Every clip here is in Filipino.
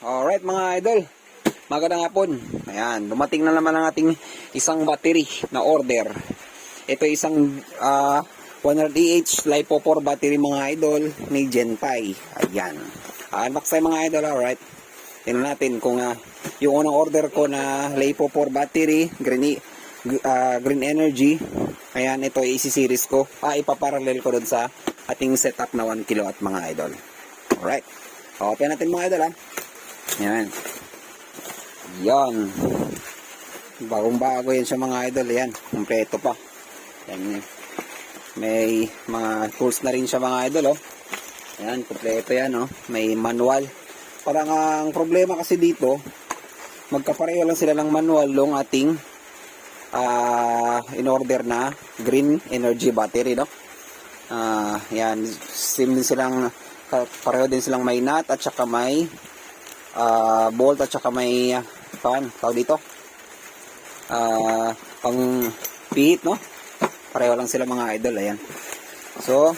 Alright mga idol, magandang hapon. Ayan, dumating na naman ang ating isang battery na order. Ito isang 100Ah LiPo 4 battery mga idol ni Gentai. Ayan, unbox tayo mga idol. Alright, tingnan natin kung yung unang order ko na LiPo 4 battery Green Energy. Ayan, ito isi-series ko. Ipaparallel ko dun sa ating setup na 1 kW mga idol. Alright, open natin mga idol . Yan. Yan. Bagong-bago yan sa mga idol. Yan. Kompleto pa. Yan. May mga tools na rin siya mga idol. Yan. Kompleto yan. May manual. Parang ang problema kasi dito, magkapareho lang sila ng manual yung ating in-order na Green Energy battery. Yan. Same din silang, pareho din silang may nut at saka may bolt at saka may tawag dito pang pihit, pareho lang sila mga idol. Ayan, so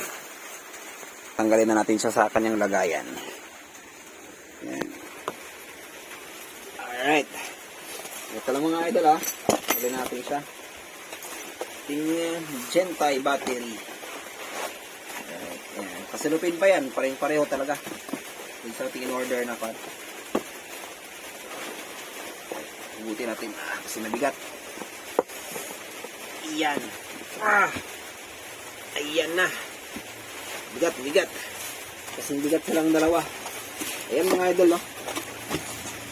tanggalin na natin siya sa kanyang lagayan. Ayan. Alright, ito lang mga idol. Tanggalin natin siya. Ting Gentai battery. Ayan. Kasalupin pa yan, pareho talaga yung sa ating in-order na part. Buti natin kasi mabigat. Iyan. Ayan na. Bigat. Kasi bigat silang dalawa. Ayan mga idol.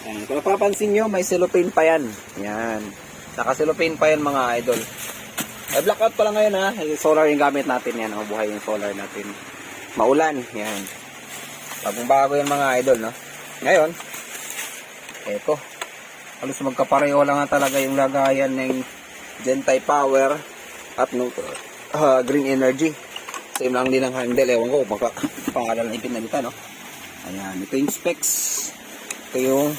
Ayan. Kung napapansin nyo, may cellophane pa yan. Ayan. Naka-cellophane pa yan mga idol. Ay, blackout pa lang ngayon . Solar yung gamit natin yan. Buhay yung solar natin. Maulan. Ayan. Bagong-bago yan mga idol. Ngayon, eto. Halos magkapareho lang talaga yung lagayan ng Gentai Power at Green Energy. Same lang din ang handle. Ewan ko, baka pangalan na ipinalitan. Ayan, ito yung specs. Ito yung